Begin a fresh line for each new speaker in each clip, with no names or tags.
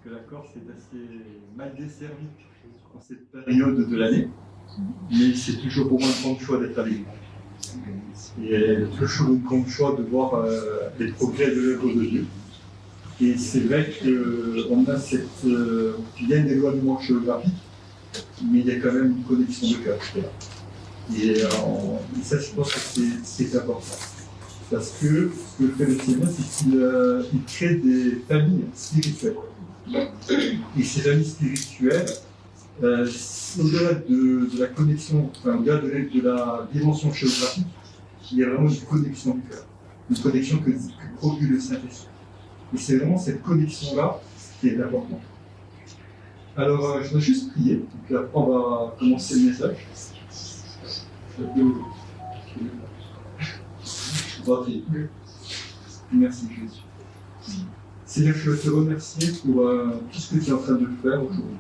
que la Corse est assez mal desservie en cette période de l'année, mais c'est toujours pour moi un grand choix d'être avec vous. Et toujours un grand choix de voir les progrès de l'œuvre de Dieu. Et c'est vrai qu'on a il y a un éloignement géographique, mais il y a quand même une connexion de cœur. Et ça, je pense que c'est important. Parce que ce que fait le Seigneur, c'est qu'il crée des familles spirituelles. Et ces familles spirituelles, au-delà de la connexion, au-delà de la dimension géographique, il y a vraiment une connexion du cœur. Une connexion que produit le Saint-Esprit. Et c'est vraiment cette connexion-là qui est importante. Alors, je dois juste prier, et puis après on va commencer le message. On va prier. Merci Jésus. Seigneur, je veux te remercier pour tout ce que tu es en train de faire aujourd'hui.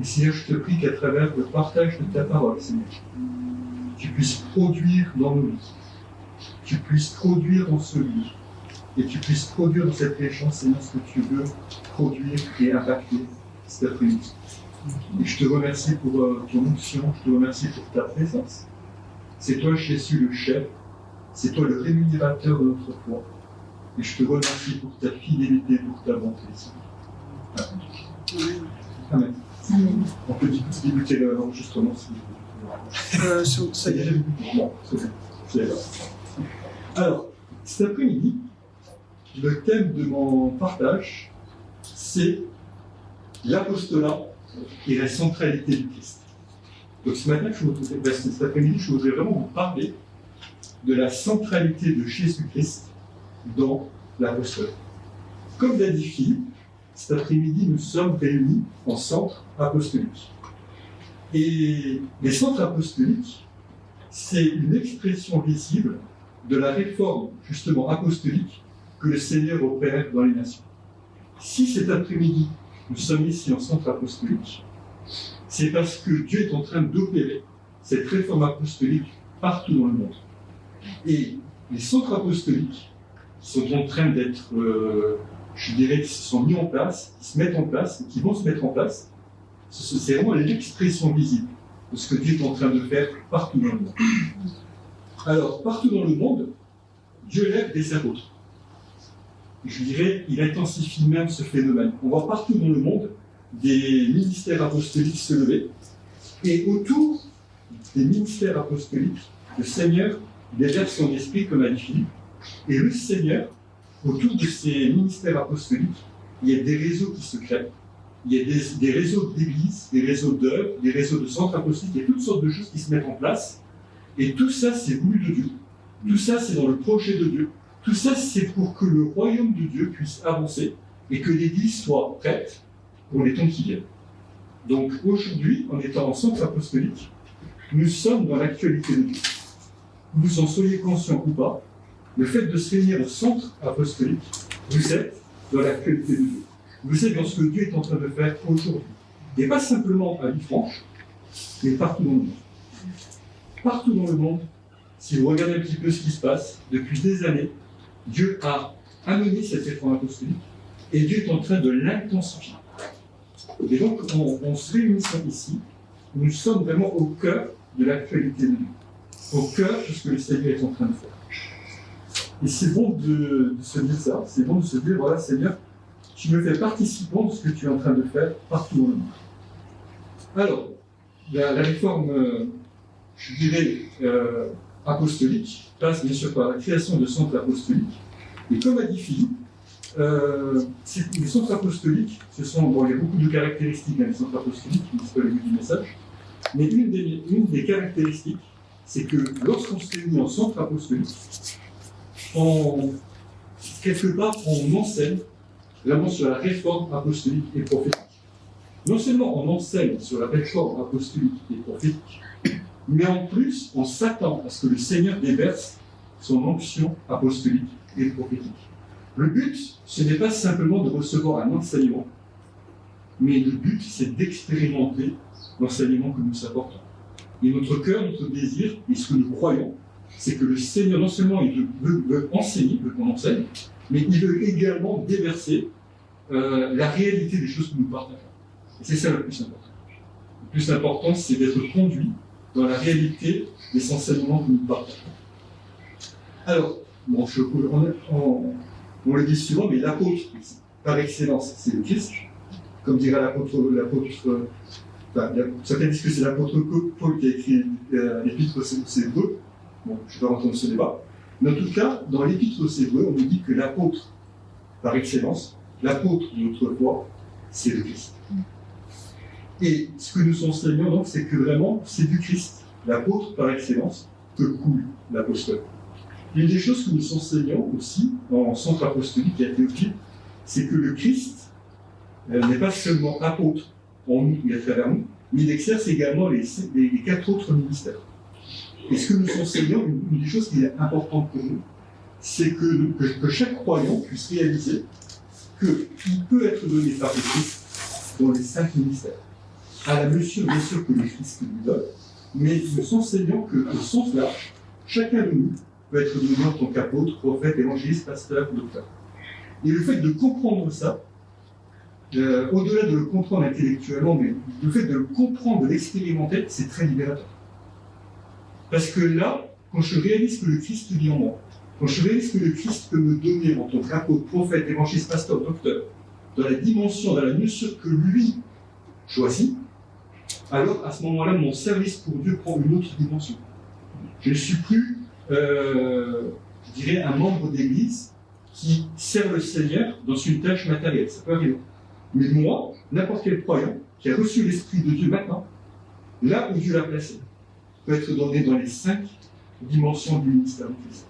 Et Seigneur, je te prie qu'à travers le partage de ta parole, Seigneur, tu puisses produire dans nos vies, tu puisses produire dans ce lieu, et tu puisses produire dans cette région, Seigneur, ce que tu veux produire et impacter cet après-midi. Et je te remercie pour ton onction, je te remercie pour ta présence. C'est toi, Jésus, le chef, c'est toi le rémunérateur de notre foi. Et je te remercie pour ta fidélité, pour ta bonté, Seigneur. Amen. Amen. On peut débuter l'enregistrement si ça y est, bon, c'est là. Alors, cet après-midi, le thème de mon partage, c'est l'apostolat et la centralité du Christ. Donc cet après-midi, je voudrais vraiment vous parler de la centralité de Jésus-Christ dans l'apostolat. Comme l'a dit Philippe, cet après-midi, nous sommes réunis en centre apostolique. Et les centres apostoliques, c'est une expression visible de la réforme, justement, apostolique que le Seigneur opère dans les nations. Si cet après-midi, nous sommes ici en centre apostolique, c'est parce que Dieu est en train d'opérer cette réforme apostolique partout dans le monde. Et les centres apostoliques sont en train d'être, je dirais, qui se sont mis en place, qui se mettent en place, qui vont se mettre en place. C'est vraiment l'expression visible de ce que Dieu est en train de faire partout dans le monde. Alors, partout dans le monde, Dieu lève des apôtres. Je dirais, il intensifie même ce phénomène. On voit partout dans le monde des ministères apostoliques se lever, et autour des ministères apostoliques, le Seigneur déverse son esprit, comme a dit Philippe, et le Seigneur, autour de ces ministères apostoliques, il y a des réseaux qui se créent, il y a des réseaux d'églises, des réseaux d'œuvres, des réseaux de centres apostoliques, il y a toutes sortes de choses qui se mettent en place, et tout ça, c'est voulu de Dieu. Tout ça, c'est dans le projet de Dieu. Tout ça, c'est pour que le royaume de Dieu puisse avancer et que l'Église soit prête pour les temps qui viennent. Donc aujourd'hui, en étant en centre apostolique, nous sommes dans l'actualité de Dieu. Que vous en soyez conscients ou pas, le fait de se réunir au centre apostolique, vous êtes dans l'actualité de Dieu. Vous êtes dans ce que Dieu est en train de faire aujourd'hui. Et pas simplement à Villefranche, mais partout dans le monde. Partout dans le monde, si vous regardez un petit peu ce qui se passe, depuis des années, Dieu a amené cette réforme apostolique et Dieu est en train de l'intensifier. Et donc, on se réunit ici, nous sommes vraiment au cœur de l'actualité de Dieu, au cœur de ce que le Seigneur est en train de faire. Et c'est bon de se dire ça, c'est bon de se dire, voilà Seigneur, tu me fais participant de ce que tu es en train de faire partout dans le monde. Alors, la réforme, je dirais, apostolique, passe bien sûr par la création de centres apostoliques. Et comme a dit Philippe, les centres apostoliques, il y a beaucoup de caractéristiques dans les centres apostoliques, qui ne sont pas le but du message, mais une des caractéristiques, c'est que lorsqu'on se réunit en centre apostolique, quelque part, on enseigne vraiment sur la réforme apostolique et prophétique. Non seulement on enseigne sur la réforme apostolique et prophétique, mais en plus, on s'attend à ce que le Seigneur déverse son onction apostolique et prophétique. Le but, ce n'est pas simplement de recevoir un enseignement, mais le but, c'est d'expérimenter l'enseignement que nous apportons. Et notre cœur, notre désir, et ce que nous croyons, c'est que le Seigneur, non seulement il veut enseigner, il veut qu'on enseigne, mais il veut également déverser la réalité des choses que nous partageons. Et c'est ça le plus important. Le plus important, c'est d'être conduit dans la réalité des enseignements que nous partageons. Alors, bon, on le dit souvent, mais l'apôtre, par excellence, c'est le Christ. Comme dira l'apôtre, certains disent que c'est l'apôtre Paul qui a écrit l'épître aux Hébreux. Bon, je ne vais pas rentrer dans ce débat. Mais en tout cas, dans l'épître aux Hébreux, on nous dit que l'apôtre, par excellence, l'apôtre de notre foi, c'est le Christ. Et ce que nous enseignons donc, c'est que vraiment, c'est du Christ, l'apôtre par excellence, que coule l'apostole. Une des choses que nous enseignons aussi en centre apostolique à Théophile, c'est que le Christ n'est pas seulement apôtre en nous et à travers nous, mais il exerce également les 4 autres ministères. Et ce que nous enseignons, une des choses qui est importante pour nous, c'est que chaque croyant puisse réaliser qu'il peut être donné par le Christ dans les 5 ministères. À la mesure, bien sûr, que le Christ lui donne, mais nous enseignons qu'au sens large, chacun de nous peut être donné en tant qu'apôtre, prophète, évangéliste, pasteur, docteur. Et le fait de comprendre ça, au-delà de le comprendre intellectuellement, mais le fait de le comprendre, de l'expérimenter, c'est très libérateur. Parce que là, quand je réalise que le Christ vit en moi, quand je réalise que le Christ peut me donner en tant qu'apôtre, prophète, évangéliste, pasteur, docteur, dans la dimension, dans la mesure que lui choisit, alors à ce moment-là, mon service pour Dieu prend une autre dimension. Je ne suis plus, je dirais, un membre d'église qui sert le Seigneur dans une tâche matérielle. Ça peut arriver. Mais moi, n'importe quel croyant qui a reçu l'Esprit de Dieu maintenant, là où Dieu l'a placé, peut être donné dans les 5 dimensions du ministère de Christ.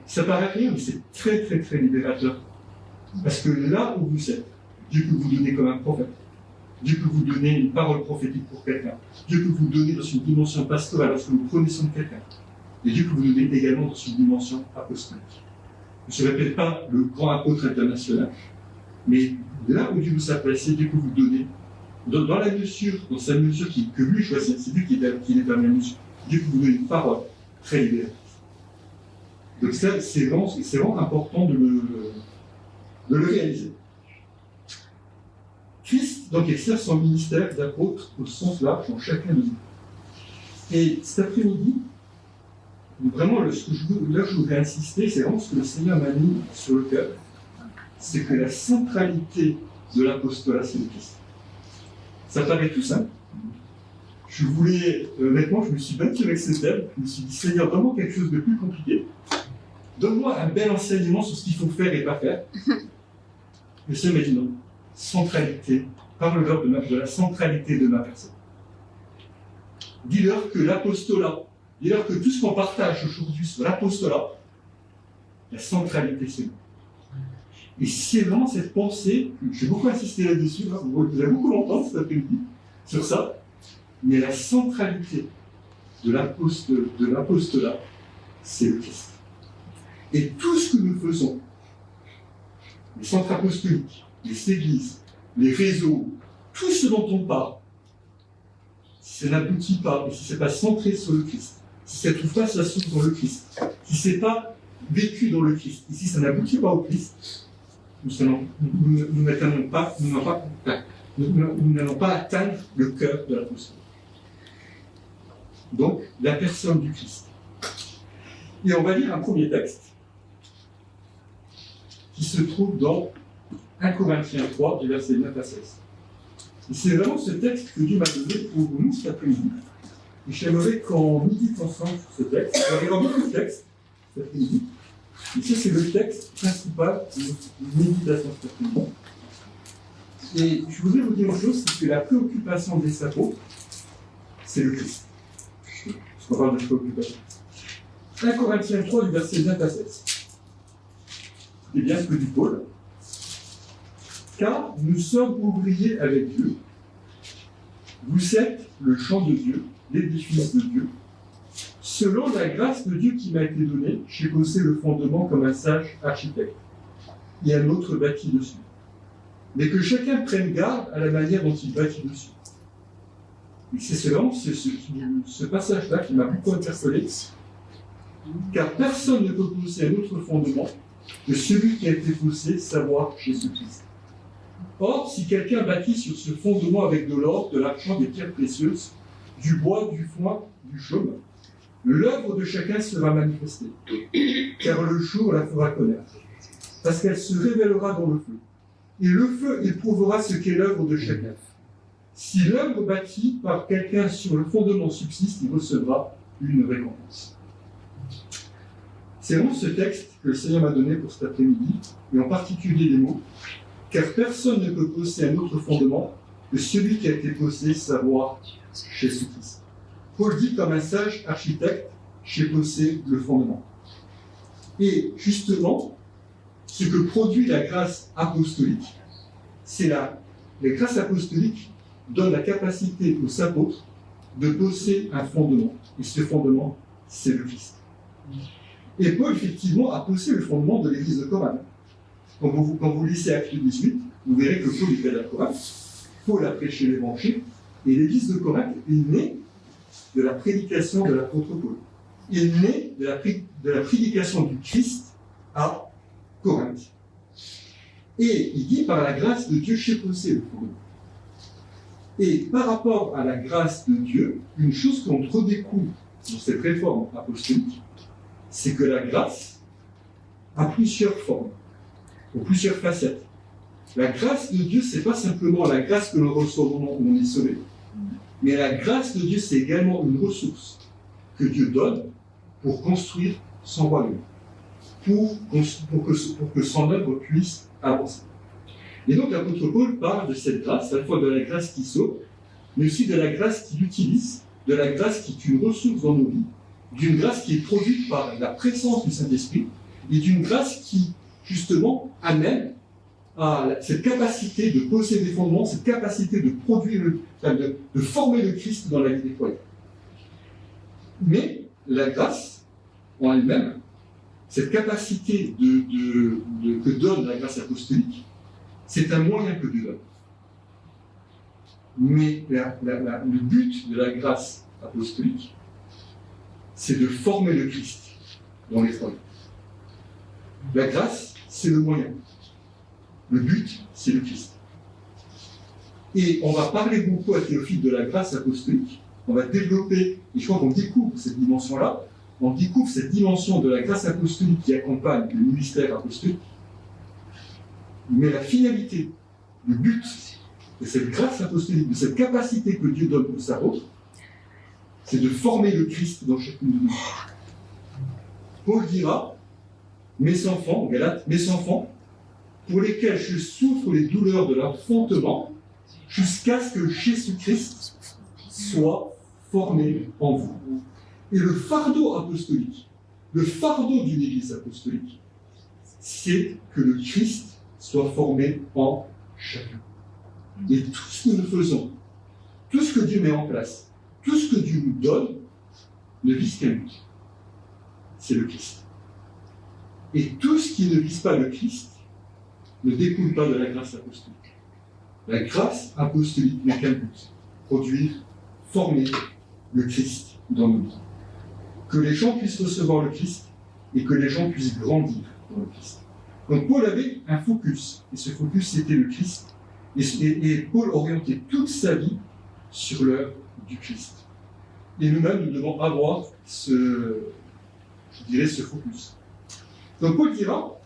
Ça paraît rien, mais c'est très très très libérateur. Parce que là où vous êtes, Dieu peut vous donner comme un prophète. Dieu peut vous donner une parole prophétique pour quelqu'un. Dieu peut vous donner dans une dimension pastorale lorsque vous prenez soin de quelqu'un. Et Dieu peut vous donner également dans une dimension apostolique. Je ne répète pas le grand apôtre international, mais là où Dieu vous a placé, Dieu peut vous donner, dans la mesure, dans sa mesure que lui choisit, c'est lui qui est dans la mesure. Dieu peut vous donner une parole très libératrice. Donc ça, c'est vraiment important de le réaliser. Christ donc exerce son ministère d'apôtre au sens large dans chacun de nous. Et cet après-midi, vraiment, là je voudrais insister, c'est vraiment ce que le Seigneur m'a mis sur le cœur, c'est que la centralité de l'apostolat, c'est le Christ. Ça paraît tout simple. Honnêtement, je me suis battu avec ce thème, je me suis dit, Seigneur, donne-moi quelque chose de plus compliqué, donne-moi un bel enseignement sur ce qu'il faut faire et pas faire. Le Seigneur m'a dit non. Centralité, parle-leur de la centralité de ma personne. Dis-leur que l'apostolat, dis-leur que tout ce qu'on partage aujourd'hui sur l'apostolat, la centralité c'est nous. Et c'est vraiment cette pensée, j'ai beaucoup insisté là-dessus, vous allez beaucoup l'entendre cet après-midi, sur ça, mais la centralité de l'apostolat, c'est le Christ. Et tout ce que nous faisons, les centres apostoliques, les églises, les réseaux, tout ce dont on parle, si ça n'aboutit pas, et si ce n'est pas centré sur le Christ, si ça ne trouve pas sa source dans le Christ, si ce n'est pas vécu dans le Christ, et si ça n'aboutit pas au Christ, nous n'allons pas atteindre le cœur de l'apostole. Donc, la personne du Christ. Et on va lire un premier texte qui se trouve dans 1 Corinthiens 3, du verset 9 à 16. Et c'est vraiment ce texte que Dieu m'a donné pour nous cet après-midi. Et j'aimerais qu'on médite ensemble sur ce texte. On va lire beaucoup de textes cet après-midi. Et ça, c'est le texte principal de notre méditation cet après-midi. Et je voudrais vous dire une chose, c'est que la préoccupation des apôtres, c'est le Christ. Parce qu'on parle de préoccupation. 1 Corinthiens 3, du verset 9 à 16. C'est bien ce que dit Paul. Car nous sommes ouvriers avec Dieu. Vous êtes le champ de Dieu, l'édifice de Dieu. Selon la grâce de Dieu qui m'a été donnée, j'ai posé le fondement comme un sage architecte. Et un autre bâtit dessus. Mais que chacun prenne garde à la manière dont il bâtit dessus. Et c'est vraiment ce passage-là qui m'a beaucoup interpellé. Car personne ne peut poser un autre fondement que celui qui a été posé, savoir Jésus-Christ. Or, si quelqu'un bâtit sur ce fondement avec de l'or, de l'argent, des pierres précieuses, du bois, du foin, du chaume, l'œuvre de chacun sera manifestée, car le jour la fera connaître, parce qu'elle se révélera dans le feu. Et le feu éprouvera ce qu'est l'œuvre de chacun. Si l'œuvre bâtie par quelqu'un sur le fondement subsiste, il recevra une récompense. C'est vraiment ce texte que le Seigneur m'a donné pour cet après-midi, et en particulier les mots, car personne ne peut poser un autre fondement que celui qui a été posé, savoir Jésus-Christ. Paul dit comme un sage architecte, j'ai posé le fondement. Et justement, ce que produit la grâce apostolique, c'est la grâce apostolique donne la capacité aux apôtres de poser un fondement. Et ce fondement, c'est le Christ. Et Paul, effectivement, a posé le fondement de l'église de Corinthe. Quand vous lisez Actes 18, vous verrez que Paul était à Corinthe, Paul a prêché l'évangile, et l'église de Corinthe est née de la prédication de l'apôtre Paul. Il est né de la prédication du Christ à Corinthe. Et il dit, par la grâce de Dieu, j'ai posé le fondement. Et par rapport à la grâce de Dieu, une chose qu'on redécouvre dans cette réforme apostolique, c'est que la grâce a plusieurs formes, ou plusieurs facettes. La grâce de Dieu, c'est pas simplement la grâce que l'on reçoit au moment où on est sauvé, mais la grâce de Dieu, c'est également une ressource que Dieu donne pour construire son royaume, pour que son œuvre puisse avancer. Et donc l'apôtre Paul parle de cette grâce, à la fois de la grâce qui sauve, mais aussi de la grâce qu'il utilise, de la grâce qui est une ressource dans nos vies, d'une grâce qui est produite par la présence du Saint-Esprit, et d'une grâce qui, justement, amène à cette capacité de poser des fondements, cette capacité de produire, de former le Christ dans la vie des croyants. Mais la grâce, en elle-même, cette capacité que donne la grâce apostolique, c'est un moyen que Dieu donne. Mais le but de la grâce apostolique, c'est de former le Christ dans les croyants. La grâce, c'est le moyen. Le but, c'est le Christ. Et on va parler beaucoup à Théophile de la grâce apostolique. On va développer, et je crois qu'on découvre cette dimension-là, on découvre cette dimension de la grâce apostolique qui accompagne le ministère apostolique. Mais la finalité, le but de cette grâce apostolique, de cette capacité que Dieu donne aux apôtres, c'est de former le Christ dans chacune de nous. Paul dira, mes enfants, Galates, mes enfants, pour lesquels je souffre les douleurs de l'enfantement, jusqu'à ce que Jésus-Christ soit formé en vous. Et le fardeau apostolique, le fardeau d'une église apostolique, c'est que le Christ soit formé en chacun. Et tout ce que nous faisons, tout ce que Dieu met en place, tout ce que Dieu nous donne, ne vise qu'un but. C'est le Christ. Et tout ce qui ne vise pas le Christ ne découle pas de la grâce apostolique. La grâce apostolique n'a qu'un but, produire, former le Christ dans nos vies. Que les gens puissent recevoir le Christ et que les gens puissent grandir dans le Christ. Donc Paul avait un focus, et ce focus c'était le Christ, et Paul orientait toute sa vie sur l'œuvre du Christ. Et nous-mêmes, nous devons avoir ce focus. Donc Paul dira,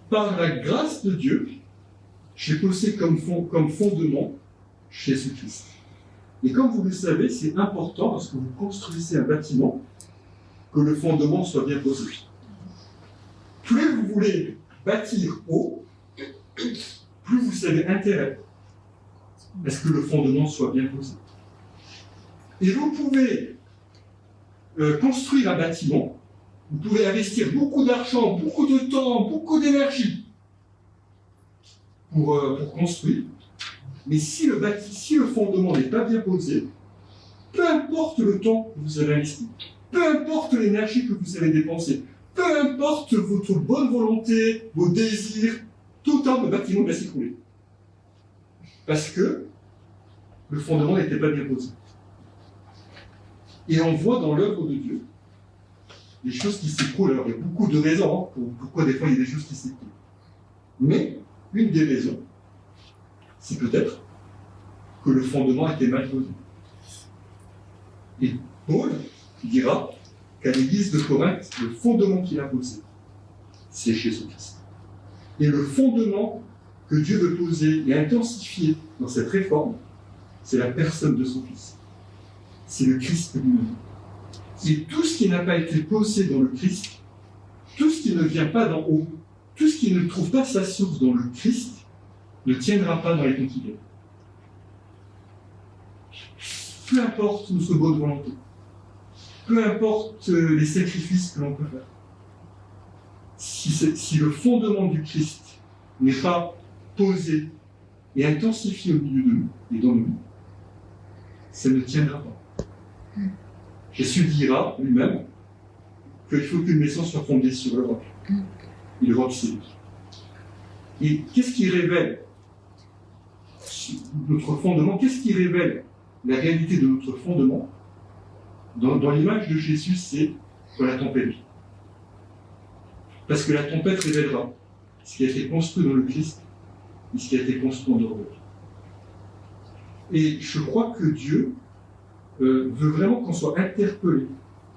par la grâce de Dieu, j'ai posé comme fondement Jésus-Christ. Et comme vous le savez, c'est important, lorsque vous construisez un bâtiment, que le fondement soit bien posé. Plus vous voulez bâtir haut, plus vous avez intérêt à ce que le fondement soit bien posé. Et vous pouvez construire un bâtiment, vous pouvez investir beaucoup d'argent, beaucoup de temps, beaucoup d'énergie pour construire, mais si le fondement n'est pas bien posé, peu importe le temps que vous avez investi, peu importe l'énergie que vous avez dépensée, peu importe votre bonne volonté, vos désirs, tout le bâtiment va s'écrouler. Parce que le fondement n'était pas bien posé. Et on voit dans l'œuvre de Dieu des choses qui s'écroulent. Alors il y a beaucoup de raisons pourquoi des fois il y a des choses qui s'écroulent. Mais une des raisons, c'est peut-être que le fondement était mal posé. Et Paul dira qu'à l'église de Corinthe, le fondement qu'il a posé, c'est Jésus-Christ. Et le fondement que Dieu veut poser et intensifier dans cette réforme, c'est la personne de son Fils. C'est le Christ lui-même. Et tout ce qui n'a pas été posé dans le Christ, tout ce qui ne vient pas d'en haut, tout ce qui ne trouve pas sa source dans le Christ, ne tiendra pas dans les temps qui viennent. Peu importe notre bonne volonté, peu importe les sacrifices que l'on peut faire, si le fondement du Christ n'est pas posé et intensifié au milieu de nous et dans nous, ça ne tiendra pas. Jésus dira lui-même qu'il faut qu'une maison soit fondée sur le roc. Et le roc, c'est lui. Et qu'est-ce qui révèle notre fondement? Qu'est-ce qui révèle la réalité de notre fondement? Dans l'image de Jésus, c'est quand la tempête vient. Parce que la tempête révélera ce qui a été construit dans le Christ et ce qui a été construit en dehors de lui. Et je crois que Dieu veut vraiment qu'on soit interpellé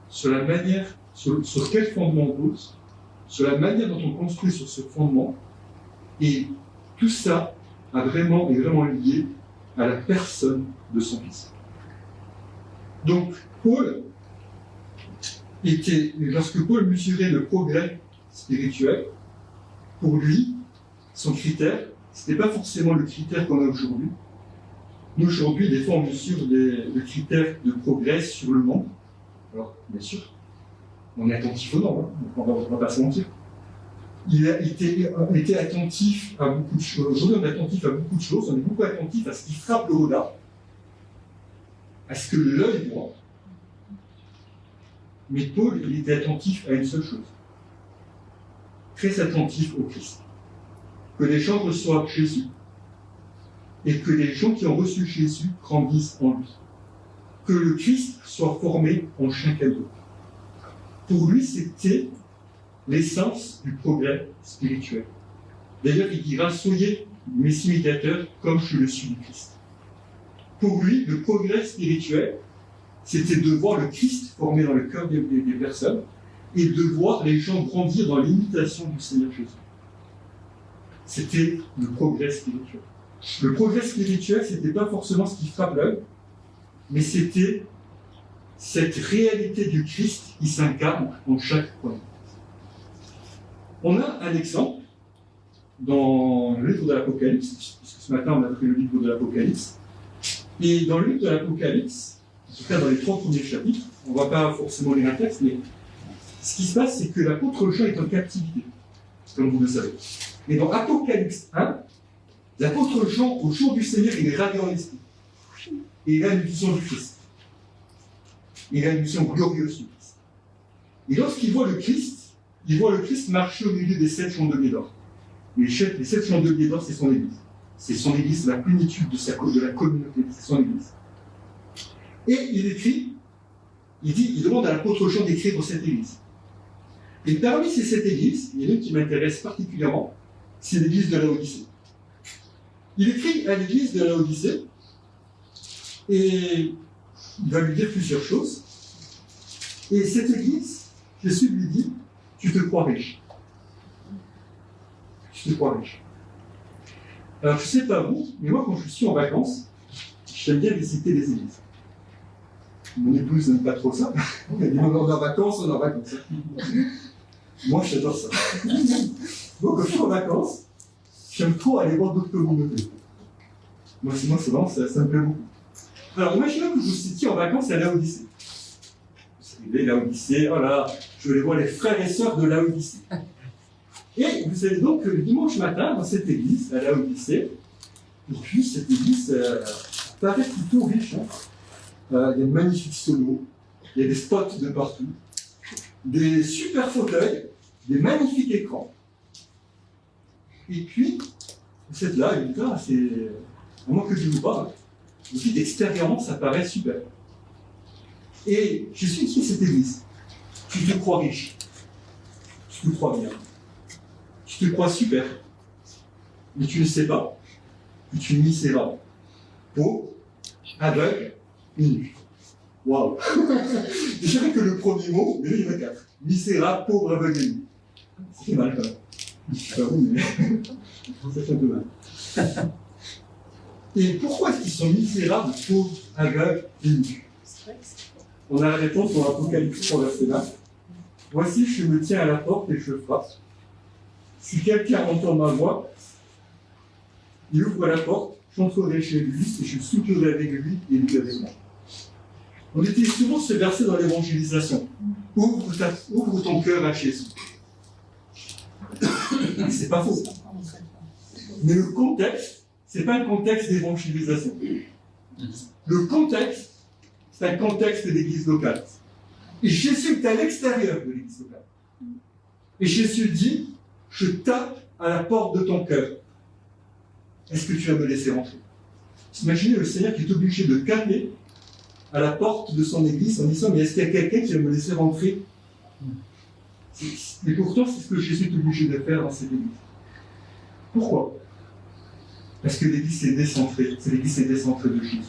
sur la manière, sur quel fondement on pose, sur la manière dont on construit sur ce fondement. Et tout ça est vraiment lié à la personne de son Fils. Donc, lorsque Paul mesurait le progrès spirituel, pour lui, son critère, ce n'était pas forcément le critère qu'on a aujourd'hui. Nous, aujourd'hui, des fois, on mesure le critère de progrès sur le monde. Alors, bien sûr, on est attentif au nombre, hein, on ne va pas se mentir. Il était attentif à beaucoup de choses. Aujourd'hui, on est attentif à beaucoup de choses. On est beaucoup attentif à ce qui frappe le regard, à ce que l'œil voit. Mais Paul, il était attentif à une seule chose. Très attentif au Christ. Que les gens reçoivent Jésus et que les gens qui ont reçu Jésus grandissent en lui. Que le Christ soit formé en chacun d'eux. Pour lui, c'était l'essence du progrès spirituel. D'ailleurs, il dira « Soyez mes imitateurs comme je le suis du Christ ». Pour lui, le progrès spirituel, c'était de voir le Christ formé dans le cœur des personnes et de voir les gens grandir dans l'imitation du Seigneur Jésus. C'était le progrès spirituel. Le progrès spirituel, ce n'était pas forcément ce qui frappe l'œil, mais c'était cette réalité du Christ qui s'incarne en chaque croyant. On a un exemple dans le livre de l'Apocalypse, puisque ce matin on a pris le livre de l'Apocalypse, et dans le livre de l'Apocalypse, en tout cas dans les 3 premiers chapitres, on ne va pas forcément lire un texte, mais ce qui se passe, c'est que l'apôtre Jean est en captivité, comme vous le savez. Et dans Apocalypse 1, l'apôtre Jean, au jour du Seigneur, il est radiant l'esprit. Et il a une vision du Christ. Il a une vision glorieuse du Christ. Et lorsqu'il voit le Christ, il voit le Christ marcher au milieu des 7 chandeliers d'or. Et les 7 chandeliers d'or, c'est son Église. C'est son Église, la plénitude de la communauté, c'est son Église. Et il demande à l'apôtre Jean d'écrire dans cette Église. Et parmi ces 7 églises, il y en a une qui m'intéresse particulièrement, c'est l'église de Laodicée. Il écrit à l'église de Laodicée, et il va lui dire plusieurs choses. Et cette église, Jésus lui dit, tu te crois riche. Tu te crois riche. Alors, je ne sais pas vous, mais moi, quand je suis en vacances, j'aime bien visiter les églises. Mon épouse n'aime pas trop ça. Elle dit, on est en vacances, Moi, j'adore ça. Donc, quand je suis en vacances, j'aime trop aller voir d'autres communautés. Moi, c'est vraiment, ça me plaît beaucoup. Alors, imaginons que vous étiez en vacances à Laodicée. Vous arrivez, Laodicée, voilà, je vais aller voir les frères et sœurs de Laodicée. Et vous savez donc que le dimanche matin, dans cette église, à Laodicée, et puis cette église paraît plutôt riche. Hein. Il y a de magnifiques solos, il y a des spots de partout, des super fauteuils, des magnifiques écrans. Et puis, vous êtes là, et vous dites, ah, c'est vraiment que je vous parle. Vous dites, extérieurement, ça paraît super. Et je suis ici, cette église. Tu te crois riche. Tu te crois bien. Tu te crois super. Mais tu ne sais pas tu es misérable, pauvre, aveugle et nu. Waouh. Je dirais que le premier mot, mais il y en a 4. Misérable, pauvre, aveugle et nu. Ça fait mal quand même. Je sais pas vous, mais ça fait un peu mal. Et pourquoi est-ce qu'ils sont misérables, pauvres, aveugles et nus? On a la réponse dans l'Apocalypse 3, verset 20. Voici, je me tiens à la porte et je frappe. Si quelqu'un entend ma voix, il ouvre la porte, j'entrerai chez lui et je souperai avec lui et lui avec moi. On utilise souvent ce verset dans l'évangélisation. Ouvre ton cœur à Jésus. C'est pas faux. Mais le contexte, c'est pas un contexte d'évangélisation. Le contexte, c'est un contexte d'église locale. Et Jésus est à l'extérieur de l'église locale. Et Jésus dit, je tape à la porte de ton cœur. Est-ce que tu vas me laisser rentrer? Imaginez le Seigneur qui est obligé de taper à la porte de son église en disant, mais est-ce qu'il y a quelqu'un qui va me laisser rentrer? Et pourtant, c'est ce que Jésus est obligé de faire dans cette église. Pourquoi? Parce que l'église est décentrée. L'église est décentrée de Jésus.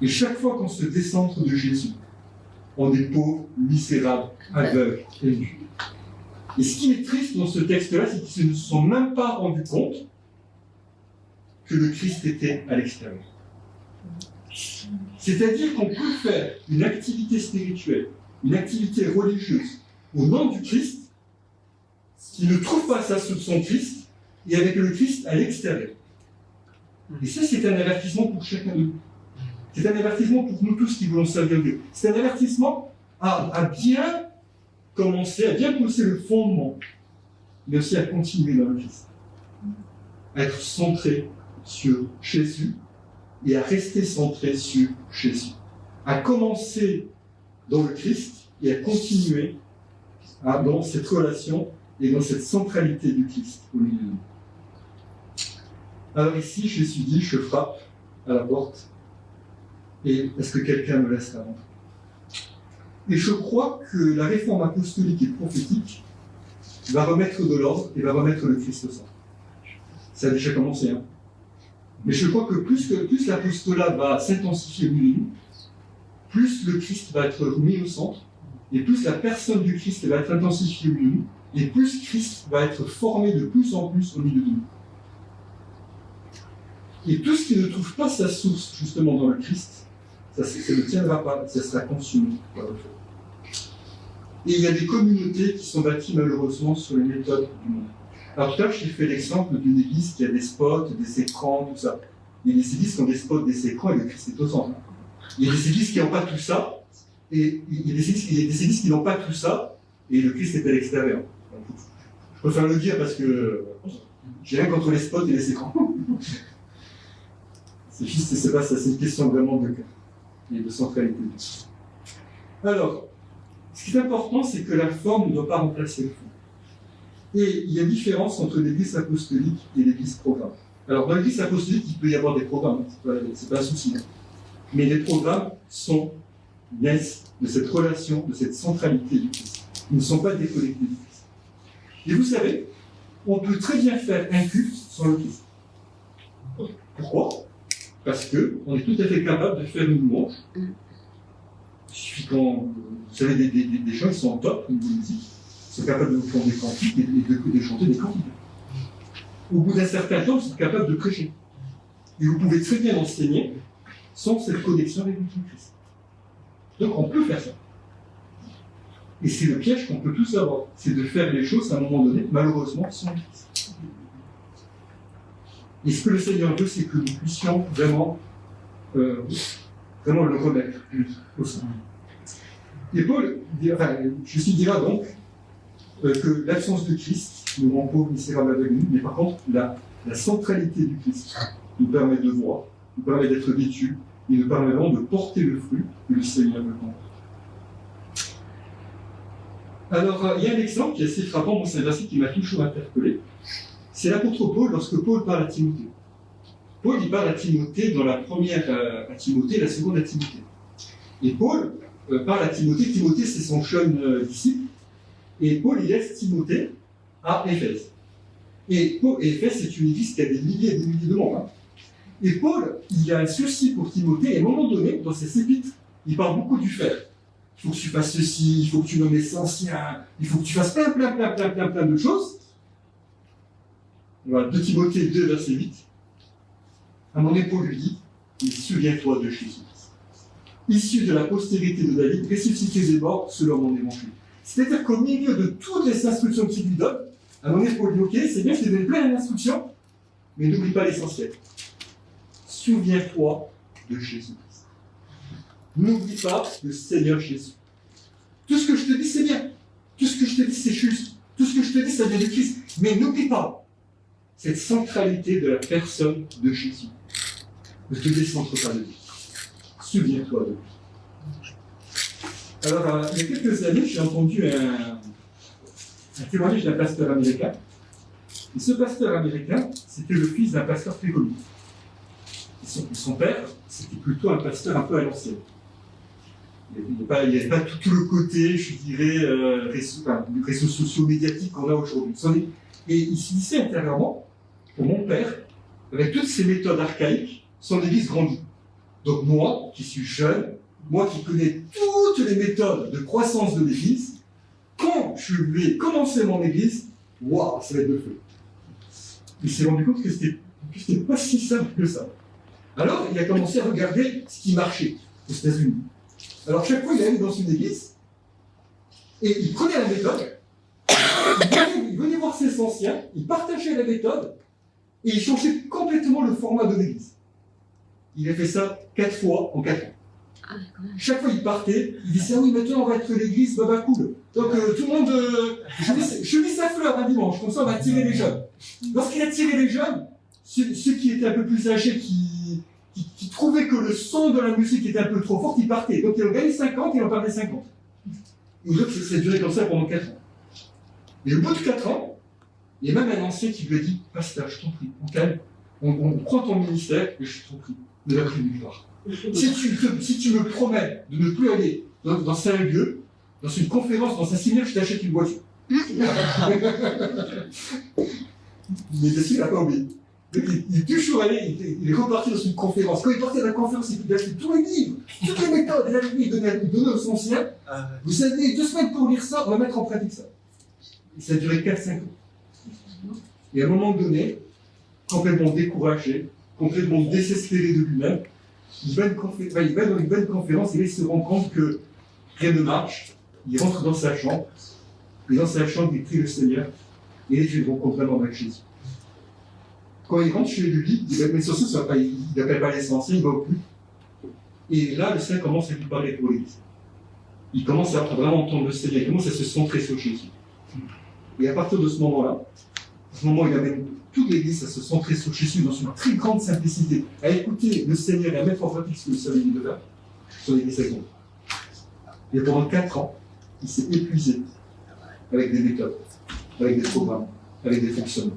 Et chaque fois qu'on se décentre de Jésus, on est pauvre, misérable, aveugle et nu. Et ce qui est triste dans ce texte-là, c'est qu'ils ne se sont même pas rendus compte que le Christ était à l'extérieur. C'est-à-dire qu'on peut faire une activité spirituelle, une activité religieuse au nom du Christ, qui ne trouve pas ça sur son Christ, et avec le Christ à l'extérieur. Et ça, c'est un avertissement pour chacun de nous. C'est un avertissement pour nous tous qui voulons servir Dieu. C'est un avertissement à bien commencer, à bien pousser le fondement, mais aussi à continuer dans le Christ. À être centré sur Jésus et à rester centré sur Jésus. À commencer dans le Christ et à continuer dans cette relation et dans cette centralité du Christ au milieu de nous. Alors ici, Jésus dit, je frappe à la porte et est-ce que quelqu'un me laissera rentrer? Et je crois que la réforme apostolique et prophétique va remettre de l'ordre et va remettre le Christ au centre. Ça a déjà commencé, hein. Mais je crois que plus l'apostolat va s'intensifier au milieu de nous, plus le Christ va être mis au centre, et plus la personne du Christ va être intensifiée au milieu de nous, et plus Christ va être formé de plus en plus au milieu de nous. Et tout ce qui ne trouve pas sa source justement dans le Christ, ça ne tiendra pas, ça sera consumé par le feu. Et il y a des communautés qui sont bâties malheureusement sur les méthodes du monde. Alors tout à l'heure, j'ai fait l'exemple d'une église qui a des spots, des écrans, tout ça. Il y a des églises qui ont des spots, des écrans, et le Christ est au centre. Il y a des églises qui n'ont pas tout ça, et il y a des églises qui n'ont pas tout ça, et le Christ est à l'extérieur. Je préfère le dire parce que j'ai rien contre les spots et les écrans. C'est juste, c'est pas ça, c'est une question vraiment de cœur et de centralité. Alors, ce qui est important, c'est que la forme ne doit pas remplacer le fond. Et il y a une différence entre l'église apostolique et l'église programme. Alors, dans l'église apostolique, il peut y avoir des programmes, c'est pas un souci. Mais les programmes naissent de cette relation, de cette centralité du Christ. Ils ne sont pas déconnectés du Christ. Et vous savez, on peut très bien faire un culte sans le Christ. Pourquoi? Parce qu'on est tout à fait capable de faire une louange. Il suffit vous savez, des gens qui sont en top au niveau musique, sont capables de vous faire des cantiques et de chanter des cantiques. Au bout d'un certain temps, vous êtes capable de prêcher. Et vous pouvez très bien enseigner sans cette connexion avec le Christ. Donc on peut faire ça. Et c'est le piège qu'on peut tous avoir, c'est de faire les choses à un moment donné, malheureusement, sans le Christ. Et ce que le Seigneur veut, c'est que nous puissions vraiment le remettre au centre. Et Paul, Jésus dira donc que l'absence de Christ nous rend pauvres, misérables, aveugles, mais par contre, la centralité du Christ nous permet de voir, nous permet d'être vêtus, et nous permet vraiment de porter le fruit que le Seigneur veut qu'on porte. Alors, il y a un exemple qui est assez frappant, c'est un verset qui m'a toujours interpellé. C'est l'apôtre Paul, lorsque Paul parle à Timothée. Paul, il parle à Timothée dans la première à Timothée, la seconde à Timothée. Et Paul parle à Timothée. Timothée, c'est son jeune disciple. Et Paul, il laisse Timothée à Éphèse. Et Éphèse, c'est une église qui a des milliers et des milliers de membres. Et Paul, il a un souci pour Timothée, et à un moment donné, dans ses épîtres, il parle beaucoup du faire. Il faut que tu fasses ceci, il faut que tu nommes les anciens, il faut que tu fasses plein de choses. Voilà, 2 Timothée 2, verset 8. À un moment donné, Paul lui dit, souviens-toi de Jésus, issu de la postérité de David, ressuscité des morts selon mon évangile. C'est-à-dire qu'au milieu de toutes les instructions qu'il lui donne, à un moment donné, Paul dit, ok, c'est bien, je t'ai donné plein d'instructions, mais n'oublie pas l'essentiel. Souviens-toi de Jésus-Christ. N'oublie pas le Seigneur Jésus. Tout ce que je te dis, c'est bien. Tout ce que je te dis, c'est juste. Tout ce que je te dis, ça vient de Christ. Mais n'oublie pas cette centralité de la personne de Jésus. Ne te décentre pas de lui. Souviens-toi de lui. Alors, il y a quelques années, j'ai entendu un témoignage d'un pasteur américain. Et ce pasteur américain, c'était le fils d'un pasteur très connu. Son père, c'était plutôt un pasteur un peu à l'ancienne. Il n'y avait pas tout le côté, je dirais, réseaux sociaux médiatiques qu'on a aujourd'hui. Et il se disait intérieurement, pour mon père, avec toutes ces méthodes archaïques, son église grandit. Donc moi, qui suis jeune, moi qui connais toutes les méthodes de croissance de l'église, quand je vais commencer mon église, waouh, ça va être le feu. Il s'est rendu compte que c'était pas si simple que ça. Alors, il a commencé à regarder ce qui marchait aux États-Unis. Alors, chaque fois, il allait dans une église, et il prenait la méthode, il venait voir ses anciens, il partageait la méthode, et il changeait complètement le format de l'église. Il a fait ça 4 fois en 4 ans. Chaque fois, il partait, il disait, ah oui, maintenant, on va être l'église Baba Cool. Donc, tout le monde, je lis sa fleur un dimanche, comme ça, on va attirer les jeunes. Lorsqu'il a tiré les jeunes, ceux qui étaient un peu plus âgés, qui trouvaient que le son de la musique était un peu trop fort, ils partaient. Donc, ils ont gagné 50, ils en partaient 50. Et donc, ça a duré comme ça pendant 4 ans. Et au bout de 4 ans, il y a même un ancien qui lui a dit, pasteur, je t'en prie, on calme, on prend ton ministère, et je t'en prie, ne va plus nulle part. Si tu me promets de ne plus aller dans un lieu, dans une conférence, dans un séminaire, je t'achète une voiture. Mais bien sûr, il n'a pas oublié. Il est toujours allé, il est reparti dans une conférence. Quand il partait de la conférence, il a acheté tous les livres, toutes les méthodes, il donnait aux anciens. Vous avez 2 semaines pour lire ça, on va mettre en pratique ça. Et ça a duré 4-5 ans. Et à un moment donné, complètement découragé, complètement désespéré de lui-même, il va dans une bonne conférence et là, il se rend compte que rien ne marche. Il rentre dans sa chambre, et dans sa chambre, il prie le Seigneur, et là, il rencontre vraiment avec Jésus. Quand il rentre chez lui, mais sur ça, il n'appelle pas les anciens, il va au culte. Et là, le Seigneur commence à lui parler pour l'Église. Il commence à vraiment entendre le Seigneur, il commence à se centrer sur Jésus. Et à partir de ce moment-là, il amène toute l'Église à se centrer sur Jésus dans une très grande simplicité, à écouter le Seigneur et à mettre en pratique ce que le Seigneur dit de faire. Son Église est grande. Et pendant 4 ans, il s'est épuisé avec des méthodes, avec des programmes, avec des fonctionnements.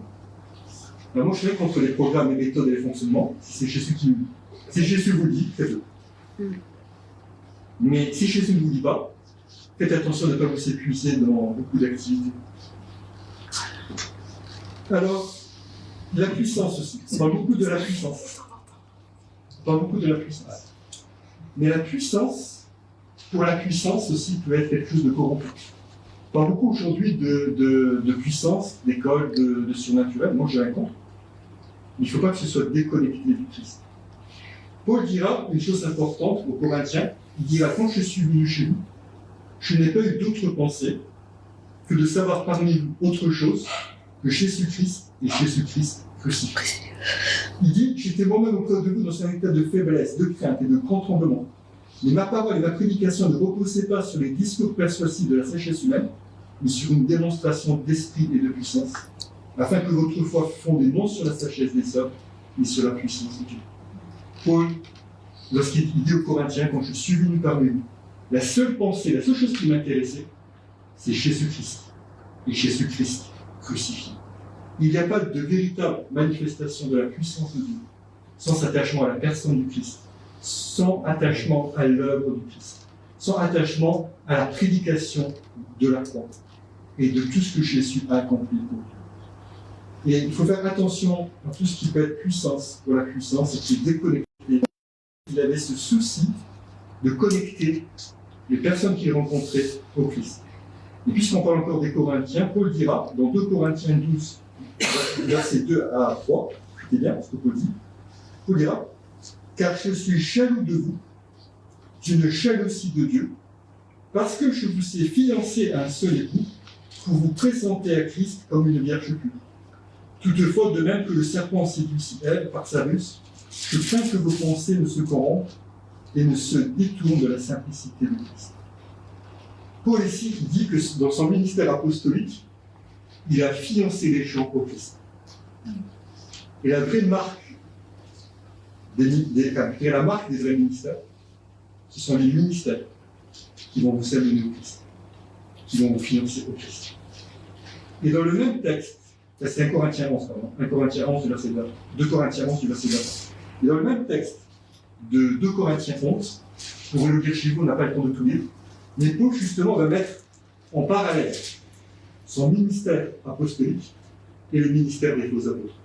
Alors moi, je suis contre les programmes, les méthodes et les fonctionnements, si c'est Jésus qui nous dit. Si Jésus vous le dit, faites-le. Mais si Jésus ne vous dit pas, faites attention de ne pas vous épuiser dans beaucoup d'activités. Alors, la puissance aussi. On parle beaucoup de la puissance. Mais la puissance, pour la puissance aussi, peut être quelque chose de corrompu. On parle beaucoup aujourd'hui de puissance, d'école, de surnaturel. Moi, j'ai rien contre. Mais il ne faut pas que ce soit déconnecté du Christ. Paul dira une chose importante aux Corinthiens. Il dira, quand je suis venu chez vous, je n'ai pas eu d'autre pensée que de savoir parmi vous autre chose que Jésus-Christ et Jésus-Christ crucifié. Il dit, j'étais moi-même auprès de vous dans un état de faiblesse, de crainte et de grand tremblement. Mais ma parole et ma prédication ne reposaient pas sur les discours persuasifs de la sagesse humaine, mais sur une démonstration d'esprit et de puissance, afin que votre foi fondée non sur la sagesse des hommes, mais sur la puissance de Dieu. Paul, lorsqu'il dit aux Corinthiens, quand je suis venu parmi vous, la seule pensée, la seule chose qui m'intéressait, c'est Jésus-Christ et Jésus-Christ crucifié. Il n'y a pas de véritable manifestation de la puissance de Dieu sans attachement à la personne du Christ, sans attachement à l'œuvre du Christ, sans attachement à la prédication de la croix et de tout ce que Jésus a accompli pour nous. Et il faut faire attention à tout ce qui peut être puissance pour la puissance et qui est déconnecté. Il avait ce souci de connecter les personnes qu'il rencontrait au Christ. Et puisqu'on parle encore des Corinthiens, Paul dira, dans 2 Corinthiens 12, versets 2 à 3, écoutez bien ce que Paul dit, Paul dira, car je suis jaloux de vous, d'une jalousie de Dieu, parce que je vous ai fiancé à un seul époux, pour vous présenter à Christ comme une vierge pure. Toutefois, de même que le serpent séduit Ève par sa ruse, je crains que vos pensées ne se corrompent et ne se détournent de la simplicité de Christ. Paul ici dit que dans son ministère apostolique, il a fiancé les gens au Christ. Et la vraie marque la marque des vrais ministères, ce sont les ministères qui vont vous amener au Christ, qui vont vous financer au Christ. Et dans le même texte, c'est 1 Corinthiens 11, pardon, 1 Corinthiens 11 du verset 20, 2 Corinthiens 11 du verset 20. Et dans le même texte de 2 Corinthiens 11, pour vous le dire chez vous, on n'a pas le temps de tout lire, mais Paul justement va mettre en parallèle son ministère apostolique et le ministère des faux apôtres.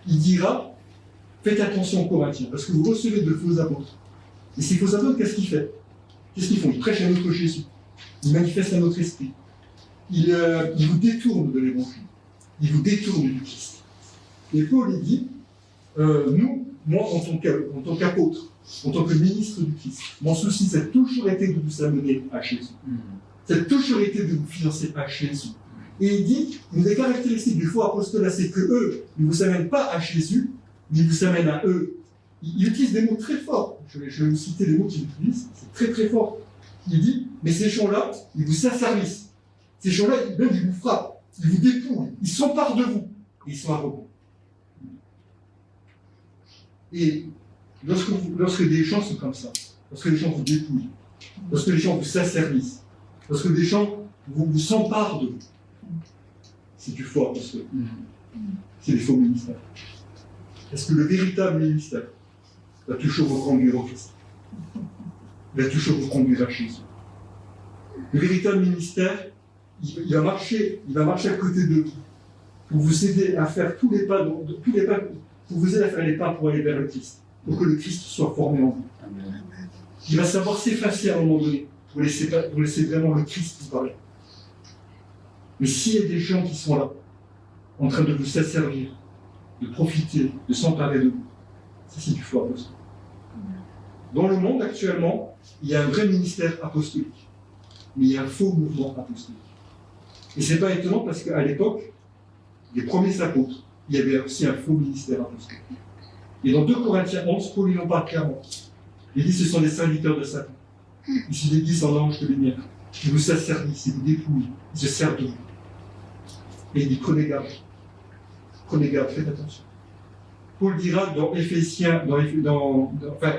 Il dira, faites attention aux Corinthiens, parce que vous recevez de faux apôtres. Et ces faux apôtres, qu'est-ce qu'ils font? Ils prêchent un autre Jésus. Ils manifestent un autre esprit. Ils vous détournent de l'évangile. Ils vous détournent du Christ. Et Paul il dit, moi en tant qu'apôtre, en tant que ministre du Christ, mon souci, ça a toujours été de vous amener à Jésus. Ça a toujours été de vous financer à Jésus. Et il dit, une des caractéristiques du faux apostolat, c'est que eux ne vous amènent pas à Jésus, mais ils vous amènent à eux. Il utilise des mots très forts. Je vais vous citer les mots qu'il utilise. C'est très très fort. Il dit, mais ces gens-là, ils vous asservissent. Ces gens-là, même ils vous frappent. Ils vous dépouillent. Ils s'emparent de vous. Et ils sont arrogants. Et lorsque des gens sont comme ça, lorsque les gens vous dépouillent, lorsque les gens vous asservissent, lorsque les gens vous s'emparent de vous, c'est du faux apostolat. C'est des faux ministères. Parce que le véritable ministère va toujours vous conduire au Christ. Il va toujours vous conduire à Jésus. Le véritable ministère, il va marcher à côté de vous pour vous aider à faire tous les pas, pour vous aider à faire les pas pour aller vers le Christ, pour que le Christ soit formé en vous. Il va savoir s'effacer à un moment donné pour laisser vraiment le Christ vous parler. Mais s'il y a des gens qui sont là, en train de vous asservir, de profiter, de s'emparer de vous, ça c'est du faux apostolat. Dans le monde actuellement, il y a un vrai ministère apostolique, mais il y a un faux mouvement apostolique. Et c'est pas étonnant parce qu'à l'époque, des premiers apôtres, il y avait aussi un faux ministère apostolique. Et dans 2 Corinthiens 11, Paul il en parle clairement. Il dit ce sont des serviteurs de Satan. Ils se déguisent en anges de lumière. Ils vous asservissent, ils vous dépouillent, ils se servent de vous. Et il dit prenez garde. Prenez garde, faites attention. Paul dira dans Éphésiens,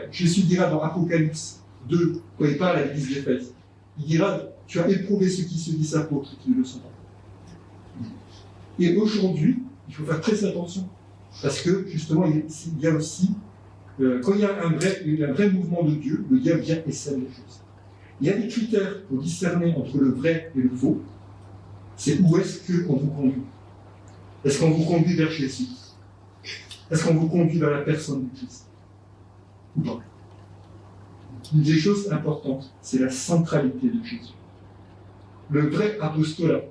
Jésus dira dans Apocalypse 2, quand il parle à l'église d'Éphèse, il dira, tu as éprouvé ceux qui se disent apôtres et qui ne le sont pas. Et aujourd'hui, il faut faire très attention, parce que justement, il y a aussi, quand il y a un vrai mouvement de Dieu, le diable vient et sème les choses. Il y a des critères pour discerner entre le vrai et le faux. C'est où est-ce qu'on vous conduit. Est-ce qu'on vous conduit vers Jésus? Est-ce qu'on vous conduit vers la personne de Christ? Ou pas? Une des choses importantes, c'est la centralité de Jésus. Le vrai apostolat,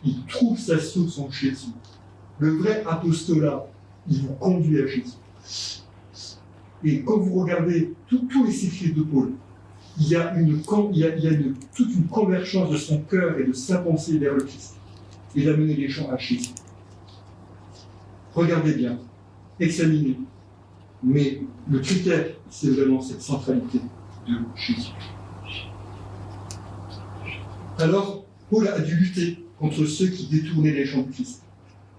il trouve sa source en Jésus. Le vrai apostolat, il vous conduit à Jésus. Et quand vous regardez tous les écrits de Paul, il y a toute une convergence de son cœur et de sa pensée vers le Christ et d'amener les gens à Jésus. Regardez bien, examinez. Mais le critère, c'est vraiment cette centralité de Jésus. Alors, Paul a dû lutter contre ceux qui détournaient les gens du Christ.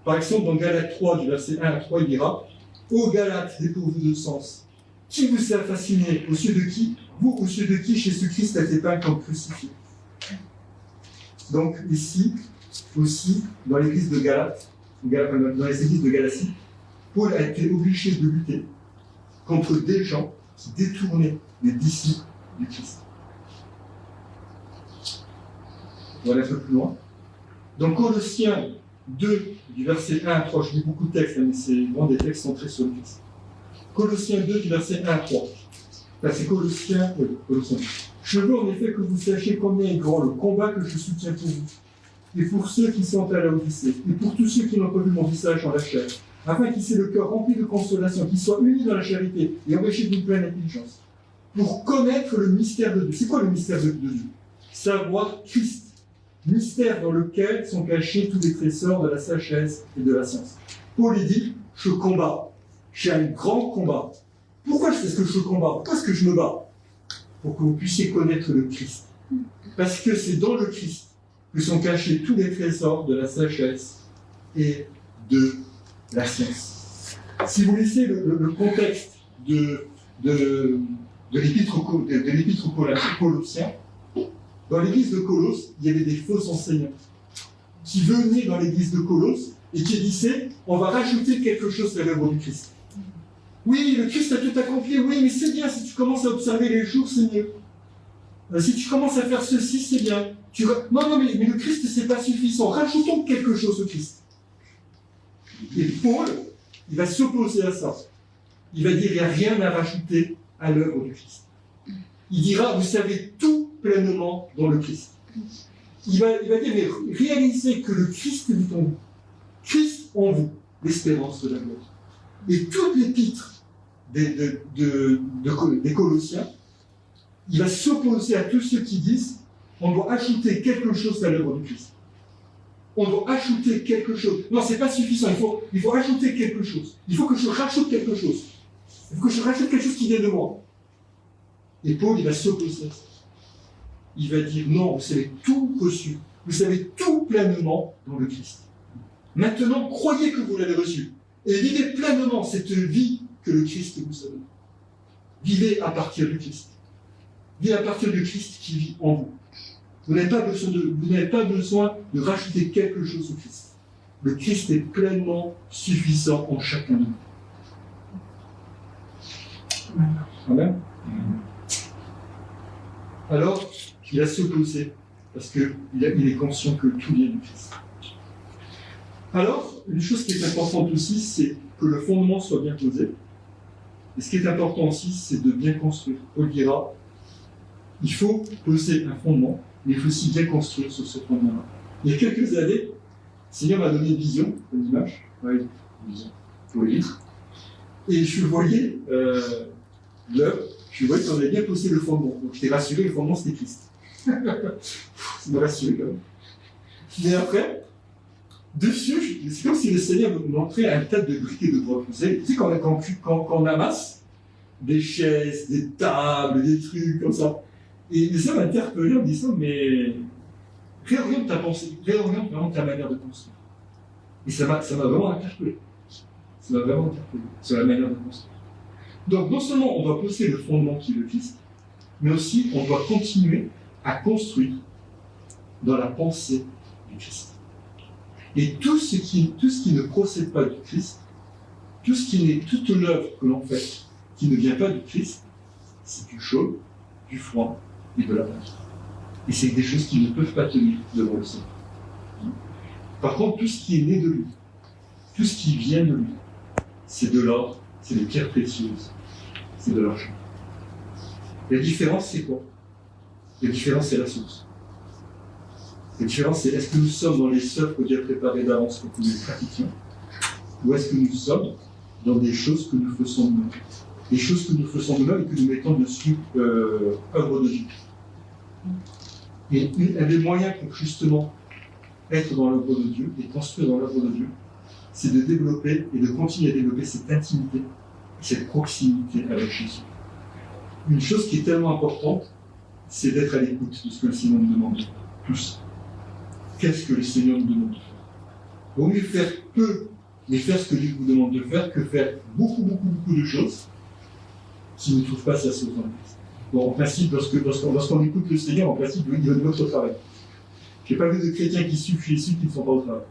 Par exemple, dans Galates 3, du verset 1 à 3, il dira « Ô Galates dépourvus de sens, qui vous a fasciné, aux yeux de qui, vous, aux yeux de qui Jésus-Christ a été peint comme crucifié ?» Donc ici, aussi, dans l'église de Galate, dans les églises de Galatie, Paul a été obligé de lutter contre des gens qui détournaient les disciples du Christ. On va aller un peu plus loin. Dans Colossiens 2, du verset 1 à 3, je lis beaucoup de textes, mais c'est vraiment des textes centrés sur le Christ. Colossiens 2, du verset 1 à 3. Là, c'est Colossiens. Je veux en effet que vous sachiez combien est grand le combat que je soutiens pour vous, et pour ceux qui sont à la Odyssée, et pour tous ceux qui n'ont pas vu mon visage en la chair, afin qu'ils aient le cœur rempli de consolation, qu'ils soient unis dans la charité et enrichis d'une pleine intelligence, pour connaître le mystère de Dieu. C'est quoi le mystère de Dieu? Savoir Christ. Mystère dans lequel sont cachés tous les trésors de la sagesse et de la science. Paul dit, je combats. J'ai un grand combat. Pourquoi est-ce que je combats? Pourquoi est-ce que je me bats? Pour que vous puissiez connaître le Christ. Parce que c'est dans le Christ que sont cachés tous les trésors de la sagesse et de la science. Si vous laissez le contexte de l'épître aux Colossiens, dans l'église de Colosse, il y avait des faux enseignants qui venaient dans l'église de Colosse et qui disaient on va rajouter quelque chose à l'œuvre du Christ. Oui, le Christ a tout accompli, oui, mais c'est bien, si tu commences à observer les jours, c'est mieux. Si tu commences à faire ceci, c'est bien. Non, mais le Christ, c'est pas suffisant. Rajoutons quelque chose au Christ. Et Paul, il va s'opposer à ça. Il va dire il n'y a rien à rajouter à l'œuvre du Christ. Il dira, vous savez tout pleinement dans le Christ. Il va dire, mais réalisez que le Christ vit en vous. Christ en vous, l'espérance de la gloire. Et toutes les titres des Colossiens, il va s'opposer à tous ceux qui disent, on doit ajouter quelque chose à l'œuvre du Christ. On doit ajouter quelque chose. Non, c'est pas suffisant, il faut ajouter quelque chose. Il faut que je rajoute quelque chose. Il faut que je rajoute quelque chose qui vient de moi. Et Paul, il va s'opposer à ça. Il va dire, non, vous avez tout reçu. Vous avez tout pleinement dans le Christ. Maintenant, croyez que vous l'avez reçu. Et vivez pleinement cette vie que le Christ vous a donnée. Vivez à partir du Christ. Vivez à partir du Christ qui vit en vous. Vous n'avez pas besoin de rajouter quelque chose au Christ. Le Christ est pleinement suffisant en chacun de nous. Amen. Alors, il a s'opposé, parce qu'il est conscient que tout vient du Christ. Alors, une chose qui est importante aussi, c'est que le fondement soit bien posé. Et ce qui est important aussi, c'est de bien construire. Paul dira, il faut poser un fondement, mais il faut aussi bien construire sur ce fondement-là. Il y a quelques années, le Seigneur m'a donné une vision, une image, une vision, pour le livre, et je voyais l'œuvre, je voyais qu'on avait bien posé le fondement. Donc j'étais rassuré, le fondement c'était Christ. Ça m'a rassuré quand même. Mais après, dessus, c'est comme si le Seigneur me montrait un tas de briques et de bois. Vous savez, quand on amasse des chaises, des tables, des trucs comme ça. Et le Seigneur m'a interpellé en me disant, mais réoriente ta pensée, réoriente vraiment ta manière de construire. Et ça m'a vraiment interpellé. Ça m'a vraiment interpellé sur la manière de construire. Donc, non seulement on doit poser le fondement qui est le Christ, mais aussi on doit continuer à construire dans la pensée du Christ. Et tout ce qui ne procède pas du Christ, toute l'œuvre que l'on fait qui ne vient pas du Christ, c'est du chaud, du froid et de la peur. Et c'est des choses qui ne peuvent pas tenir devant le Seigneur. Par contre, tout ce qui est né de lui, tout ce qui vient de lui, c'est de l'or, c'est des pierres précieuses, c'est de l'argent. La différence, c'est quoi? La différence, c'est la source. La différence, c'est est-ce que nous sommes dans les œuvres que Dieu a préparées d'avance pour que nous les pratiquions, ou est-ce que nous sommes dans des choses que nous faisons nous-mêmes? Des choses que nous faisons nous-mêmes et que nous mettons dessus œuvre de Dieu. Et un des moyens pour justement être dans l'œuvre de Dieu et construire dans l'œuvre de Dieu, c'est de développer et de continuer à développer cette intimité, cette proximité avec Jésus. Une chose qui est tellement importante, c'est d'être à l'écoute de ce que le Seigneur nous demande tous. Qu'est-ce que le Seigneur nous demande de faire? Vaut mieux faire peu, mais faire ce que Dieu vous demande de faire, que faire beaucoup de choses qui ne trouvent pas sa source dans le Christ. Bon, en principe, lorsqu'on écoute le Seigneur, en principe, il veut de notre travail. Je n'ai pas vu de chrétiens qui suivent Jésus qui ne sont pas au travail.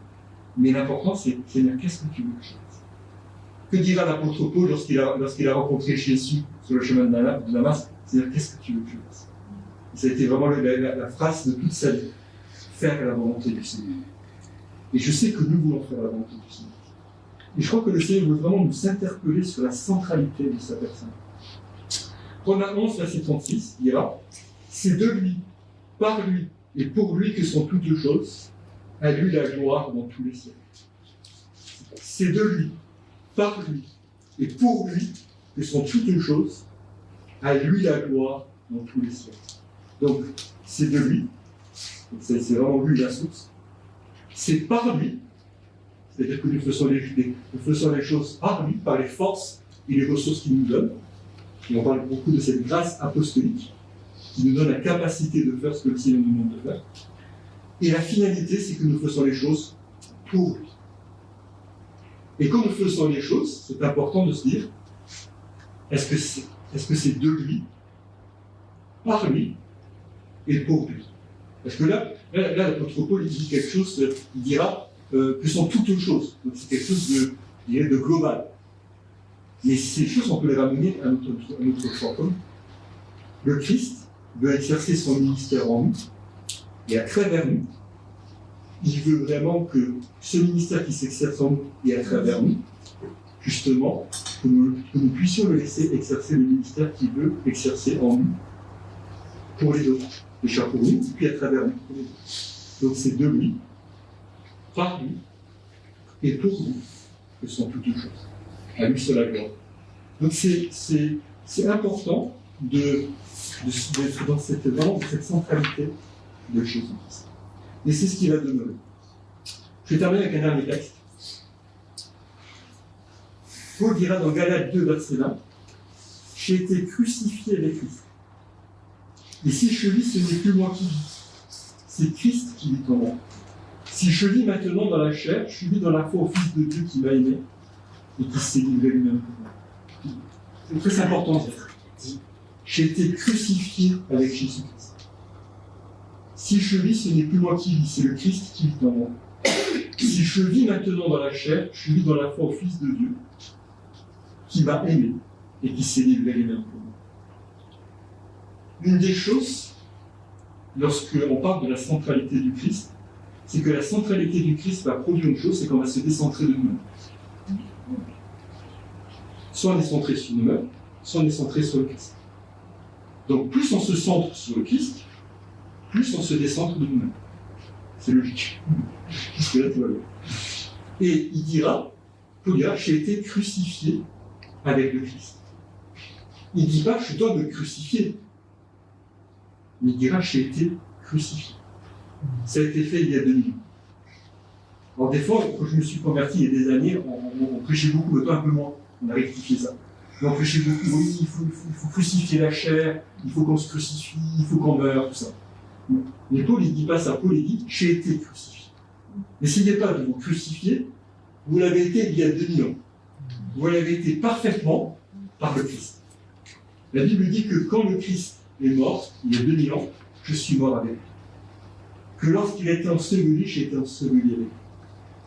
Mais l'important, c'est, Seigneur, qu'est-ce que tu veux que je fasse? Que dira l'apôtre Paul lorsqu'il a rencontré Jésus sur le chemin de Damas? Seigneur, qu'est-ce que tu veux que je fasse? Et ça a été vraiment la phrase de toute sa vie. Faire la volonté du Seigneur. Et je sais que nous voulons faire la volonté du Seigneur. Et je crois que le Seigneur veut vraiment nous interpeller sur la centralité de sa personne. Romains 11, verset 36, il dira « C'est de lui, par lui et pour lui que sont toutes choses, à lui la gloire dans tous les siècles. » C'est de lui, par lui et pour lui que sont toutes choses, à lui la gloire dans tous les siècles. Donc, c'est de lui, c'est vraiment lui la source. C'est par lui, c'est-à-dire que nous faisons les choses par lui, par les forces et les ressources qu'il nous donne. Et on parle beaucoup de cette grâce apostolique qui nous donne la capacité de faire ce que le Seigneur nous demande de faire. Et la finalité, c'est que nous faisons les choses pour lui. Et quand nous faisons les choses, c'est important de se dire, est-ce que c'est de lui, par lui et pour lui? Parce que là l'apôtre Paul, il dit quelque chose, il dira que sont toutes choses. Donc c'est quelque chose de global. Mais ces choses, on peut les ramener à notre foi commun. Le Christ veut exercer son ministère en nous, et à travers nous, il veut vraiment que ce ministère qui s'exerce en nous et à travers nous, justement, que nous puissions le laisser exercer le ministère qu'il veut exercer en nous, pour les autres. Déjà pour nous, puis à travers nous, pour les autres. Donc c'est de lui, par lui, et pour nous, que sont toutes choses. À lui seul la gloire. Donc c'est important d'être dans cette centralité de Jésus-Christ. Et c'est ce qui va demeurer. Je vais terminer avec un dernier texte. Paul dira dans Galates 2, verset 20, « J'ai été crucifié avec Christ. Et si je vis, ce n'est plus moi qui vis, c'est Christ qui vit en moi. Si je vis maintenant dans la chair, je vis dans la foi au Fils de Dieu qui m'a aimé et qui s'est livré lui-même pour moi. » C'est très important de dire. J'ai été crucifié avec Jésus-Christ. Si je vis, ce n'est plus moi qui vis, c'est le Christ qui vit en moi. Si je vis maintenant dans la chair, je vis dans la foi au Fils de Dieu qui m'a aimé et qui s'est livré lui-même pour moi. Une des choses, lorsqu'on parle de la centralité du Christ, c'est que la centralité du Christ va produire une chose, c'est qu'on va se décentrer de nous-mêmes. Soit on est centré sur nous-mêmes, soit on est centré sur le Christ. Donc plus on se centre sur le Christ, plus on se décentre de nous-mêmes. C'est logique. Parce que là, tout va bien. Et il dira, j'ai été crucifié avec le Christ. Il ne dit pas, je dois me crucifier. Mais il dira, j'ai été crucifié. Ça a été fait il y a 2000 ans. Alors des fois, quand je me suis converti il y a des années, on prêchait beaucoup, maintenant un peu moins. On a rectifié ça. Mais on prêchait beaucoup, oui, il faut crucifier la chair, il faut qu'on se crucifie, il faut qu'on meure, tout ça. Mais Paul, il ne dit pas ça. Paul, il dit, j'ai été crucifié. N'essayez pas de vous crucifier, vous l'avez été il y a 2000 ans. Vous l'avez été parfaitement par le Christ. La Bible dit que quand le Christ est mort, il y a 2000 ans, je suis mort avec lui. Que lorsqu'il a été enseveli, j'ai été enseveli avec lui.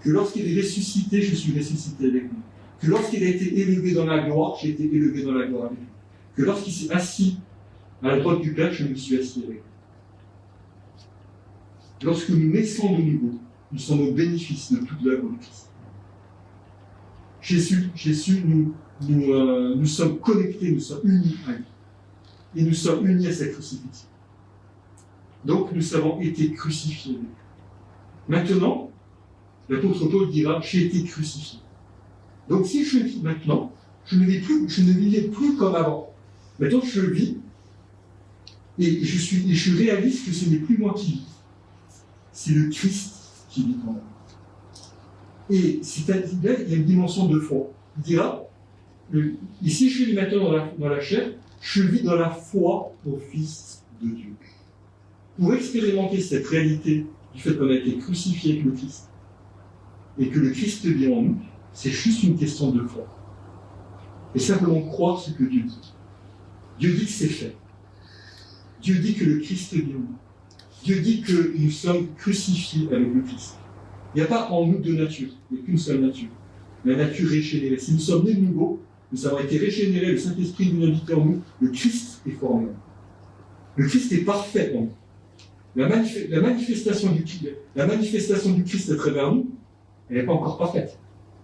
Que lorsqu'il est ressuscité, je suis ressuscité avec lui. Que lorsqu'il a été élevé dans la gloire, j'ai été élevé dans la gloire avec lui. Que lorsqu'il s'est assis à la droite du Père, je me suis assis avec lui. Lorsque nous naissons de nouveau, nous sommes au bénéfice de toute l'œuvre de Christ. Jésus, nous sommes connectés, nous sommes unis à lui. Et nous sommes unis à sa crucifixion. Donc nous avons été crucifiés avec lui. Maintenant, l'apôtre Paul dira, j'ai été crucifié. Donc si je vis maintenant, je ne vivais plus comme avant. Maintenant je vis, et je réalise que ce n'est plus moi qui vis. C'est le Christ qui vit en moi. Et c'est-à-dire, il y a une dimension de foi. Il dira, ici je vis maintenant dans la chair, je vis dans la foi au Fils de Dieu. Pour expérimenter cette réalité du fait qu'on a été crucifié avec le Christ, et que le Christ vit en nous, c'est juste une question de foi. Et simplement croire ce que Dieu dit. Dieu dit que c'est fait. Dieu dit que le Christ vit en nous. Dieu dit que nous sommes crucifiés avec le Christ. Il n'y a pas en nous deux natures, il n'y a qu'une seule nature. La nature régénérée. Si nous sommes nés de nouveau, nous avons été régénérés, le Saint-Esprit nous habite en nous, le Christ est formé en nous. Le Christ est parfait en nous. La manifestation du Christ à travers nous, elle n'est pas encore parfaite.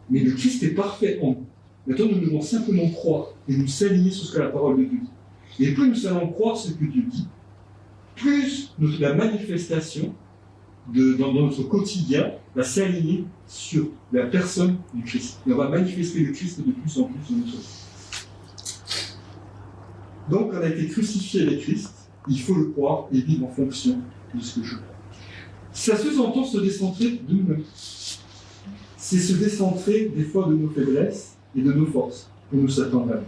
Mais le Christ est parfait en nous. Maintenant, nous devons simplement croire et nous s'aligner sur ce que la parole de Dieu dit. Et plus nous allons croire ce que Dieu dit, plus la manifestation dans notre quotidien va s'aligner sur la personne du Christ. Et on va manifester le Christ de plus en plus dans notre vie. Donc, on a été crucifié avec Christ, il faut le croire et vivre en fonction de ce que je crois. Ça sous-entend se décentrer de nous-mêmes. C'est se décentrer des fois de nos faiblesses et de nos forces pour nous s'attendre à lui.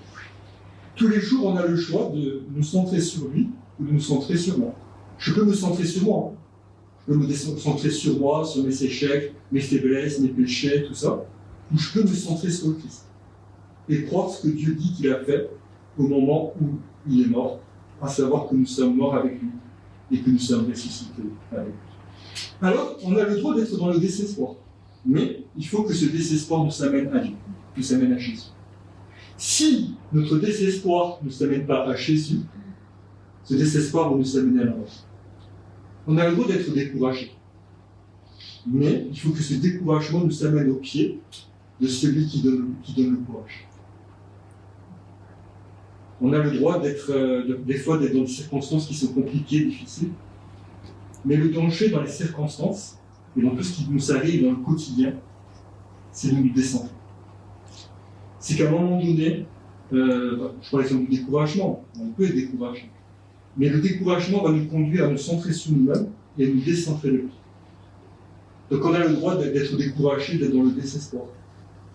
Tous les jours, on a le choix de nous centrer sur lui ou de nous centrer sur moi. Je peux me centrer sur moi. Je peux me centrer sur moi, sur mes échecs, mes faiblesses, mes péchés, tout ça. Ou je peux me centrer sur le Christ. Et croire ce que Dieu dit qu'il a fait au moment où il est mort, à savoir que nous sommes morts avec lui et que nous sommes ressuscités avec lui. Alors, on a le droit d'être dans le désespoir. Mais il faut que ce désespoir nous amène à Dieu, nous amène à Jésus. Si notre désespoir ne nous amène pas à Jésus, ce désespoir va nous amener à la mort. On a le droit d'être découragé. Mais il faut que ce découragement nous amène au pied de celui qui donne le courage. On a le droit des fois d'être dans des circonstances qui sont compliquées, difficiles. Mais le danger dans les circonstances, et dans tout ce qui nous arrive dans le quotidien, c'est de nous descendre. C'est qu'à un moment donné, je prends l'exemple du découragement, on peut être découragé. Mais le découragement va nous conduire à nous centrer sur nous-mêmes et à nous décentrer de lui. Donc on a le droit d'être découragé, d'être dans le désespoir.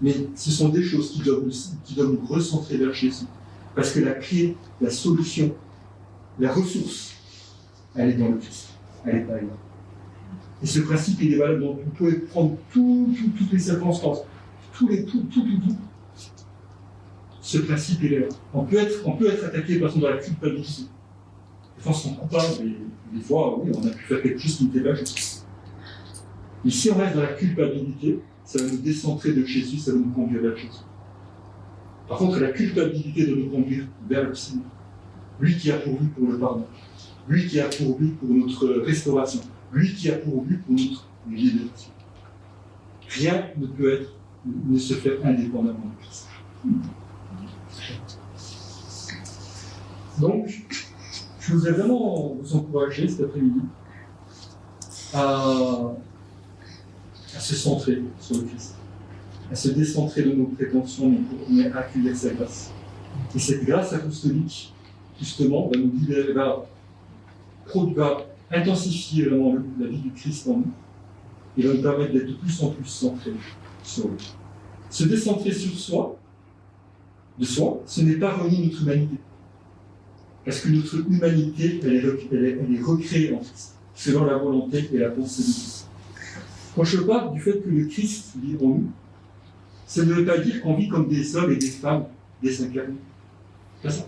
Mais ce sont des choses qui doivent nous recentrer vers Jésus. Parce que la clé, la solution, la ressource, elle est dans le Christ. Elle n'est pas ailleurs. Et ce principe, il est valable dans vous pouvez prendre toutes les circonstances, tout. Ce principe, il est là. On peut être attaqué par exemple dans la culpabilité. Des fois, on se sent coupable, et des fois, oui, on a pu faire quelque chose qui n'était pas juste. Mais si on reste dans la culpabilité, ça va nous décentrer de Jésus, ça va nous conduire vers Jésus. Par contre, la culpabilité doit nous conduire vers le Seigneur. Lui qui a pourvu pour le pardon. Lui qui a pourvu pour notre restauration. Lui qui a pourvu pour notre libération. Rien ne se fait indépendamment de Christ. Donc, je voudrais vraiment vous encourager cet après-midi à se centrer sur le Christ, à se décentrer de nos prétentions, mais à accueillir sa grâce. Et cette grâce apostolique, justement, va nous libérer, va intensifier vraiment la vie du Christ en nous et va nous permettre d'être de plus en plus centrés sur lui. Se décentrer sur soi, ce n'est pas renier notre humanité. Parce que notre humanité, elle est recréée en Christ, selon la volonté et la pensée de Dieu. Quand je parle du fait que le Christ vit en nous, ça ne veut pas dire qu'on vit comme des hommes et des femmes désincarnés. C'est pas ça.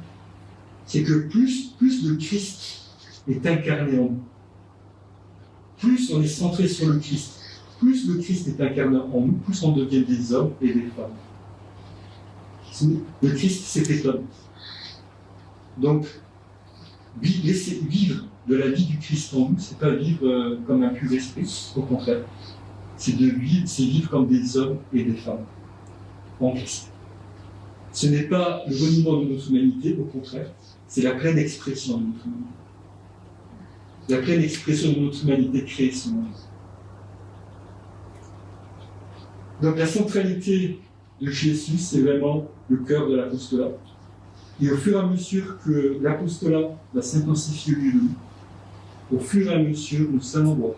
C'est que plus le Christ est incarné en nous, plus on est centré sur le Christ, plus le Christ est incarné en nous, plus on devient des hommes et des femmes. Le Christ, c'est homme. Donc, laisser vivre de la vie du Christ en nous, c'est pas vivre comme un pur esprit, au contraire. C'est vivre comme des hommes et des femmes en Christ. Ce n'est pas le reniement de notre humanité, au contraire, c'est la pleine expression de notre humanité. La pleine expression de notre humanité créée ce monde. Donc la centralité de Jésus, c'est vraiment le cœur de l'apostolat. Et au fur et à mesure que l'apostolat va s'intensifier lui de nous, au fur et à mesure, nous allons voir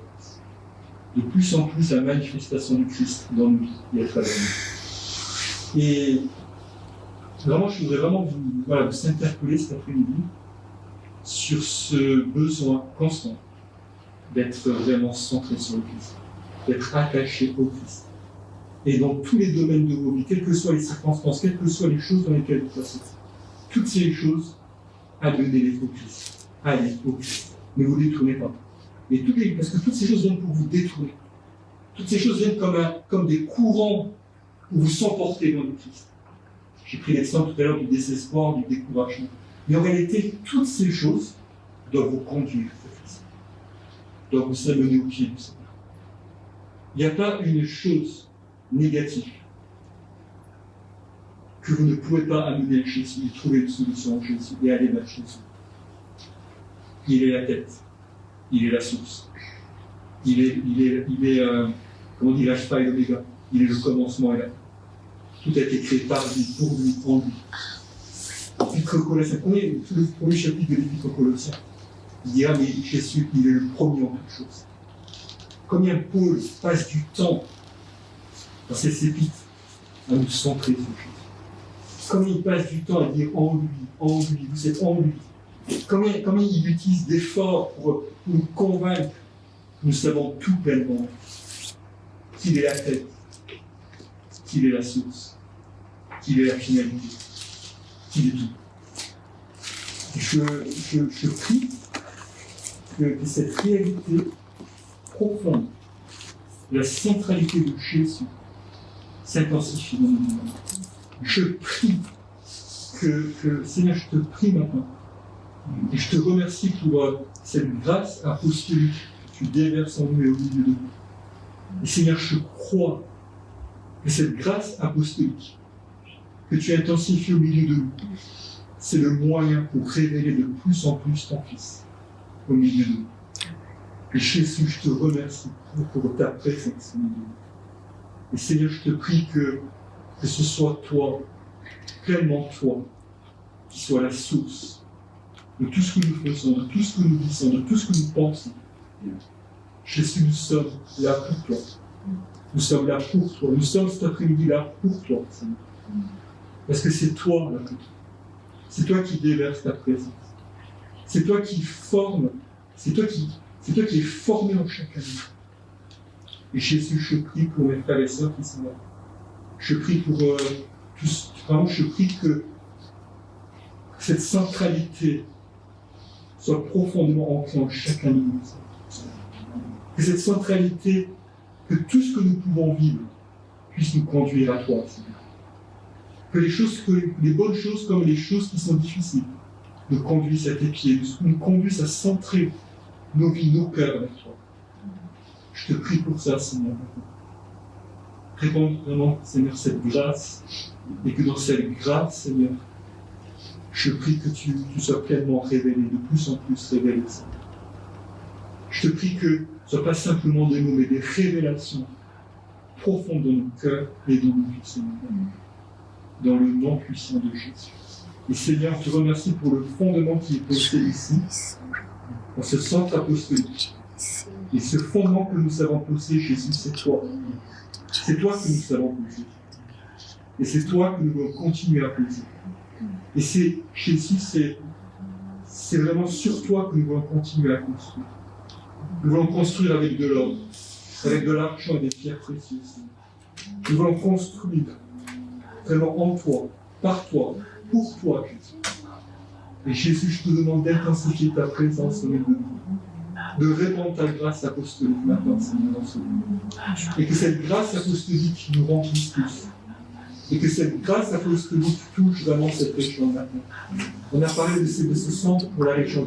de plus en plus la manifestation du Christ dans nous et à travers nous. Et vraiment, je voudrais vraiment vous interpeller cet après-midi sur ce besoin constant d'être vraiment centré sur le Christ, d'être attaché au Christ. Et dans tous les domaines de vos vies, quelles que soient les circonstances, quelles que soient les choses dans lesquelles vous passez, toutes ces choses, amenez-les au Christ. Allez au Christ. Ne vous détournez pas. Parce que toutes ces choses viennent pour vous détourner. Toutes ces choses viennent comme des courants pour vous s'emporter dans le Christ. J'ai pris l'exemple tout à l'heure du désespoir, du découragement. Mais en réalité, toutes ces choses doivent vous conduire au Christ. doit vous amener au pied du Seigneur. Il n'y a pas une chose négative que vous ne pouvez pas amener à Jésus et trouver une solution en Jésus et aller vers Jésus. Il est la tête, il est la source, il est comment dit l'alpha et l'oméga, il est le commencement et la fin. Tout a été créé par lui, pour lui, en lui. L'Épître aux Colossiens, le premier chapitre de l'Épître aux Colossiens, il dira, mais Jésus, il est le premier en toutes choses. Combien Paul passe du temps dans ses épîtres à nous centrer sur Jésus. Combien il passe du temps à dire en lui, vous êtes en lui. Combien il utilise d'efforts pour nous convaincre que nous savons tout pleinement, qu'il est la tête, qu'il est la source, qu'il est la finalité, qu'il est tout. Je prie que cette réalité profonde, la centralité de Jésus, s'intensifie dans nos vies. Je prie que Seigneur, je te prie maintenant, et je te remercie pour cette grâce apostolique que tu déverses en nous et au milieu de nous. Et Seigneur, je crois que cette grâce apostolique que tu intensifies au milieu de nous, c'est le moyen pour révéler de plus en plus ton Fils au milieu de nous. Et Jésus, je te remercie pour ta présence au milieu de nous. Et Seigneur, je te prie que ce soit toi, pleinement toi, qui soit la source de tout ce que nous faisons, de tout ce que nous disons, de tout ce que nous pensons. Jésus, nous sommes là pour toi. Nous sommes là pour toi. Nous sommes cet après-midi là pour toi, Seigneur. Parce que c'est toi là pour toi. C'est toi qui déverses ta présence. C'est toi qui forme. C'est toi qui es formé en chacun de nous. Et Jésus, je prie pour mes frères et sœurs qui sont là. Je prie pour tous. Vraiment, je prie que cette centralité soit profondément ancrée en chacun de nous. Que cette centralité, que tout ce que nous pouvons vivre puisse nous conduire à toi, Seigneur. Que les bonnes choses comme les choses qui sont difficiles nous conduisent à tes pieds, nous conduisent à centrer nos vies, nos cœurs avec toi. Je te prie pour ça, Seigneur. Réponds vraiment, Seigneur, cette grâce, et que dans cette grâce, Seigneur, je prie que tu sois pleinement révélé, de plus en plus révélé, Seigneur. Je te prie que ce ne soit pas simplement des mots, mais des révélations profondes dans nos cœurs et dans nos vies, Seigneur. Dans le nom puissant de Jésus. Et Seigneur, je te remercie pour le fondement qui est posé ici, dans ce centre apostolique. Et ce fondement que nous avons posé, Jésus, c'est toi. C'est toi que nous avons posé. Et c'est toi que nous voulons continuer à poser. Et c'est, Jésus, c'est vraiment sur toi que nous voulons continuer à construire. Nous voulons construire avec de l'or, avec de l'argent et des pierres précieuses. Nous voulons construire vraiment en toi, par toi, pour toi, Jésus. Et Jésus, je te demande d'intensifier ta présence au milieu de nous, de répandre ta grâce apostolique maintenant, Seigneur, dans ce monde. Et que cette grâce apostolique nous remplisse tous. Et que cette grâce apostolique touche vraiment cette région maintenant. On a parlé de ce centre pour la région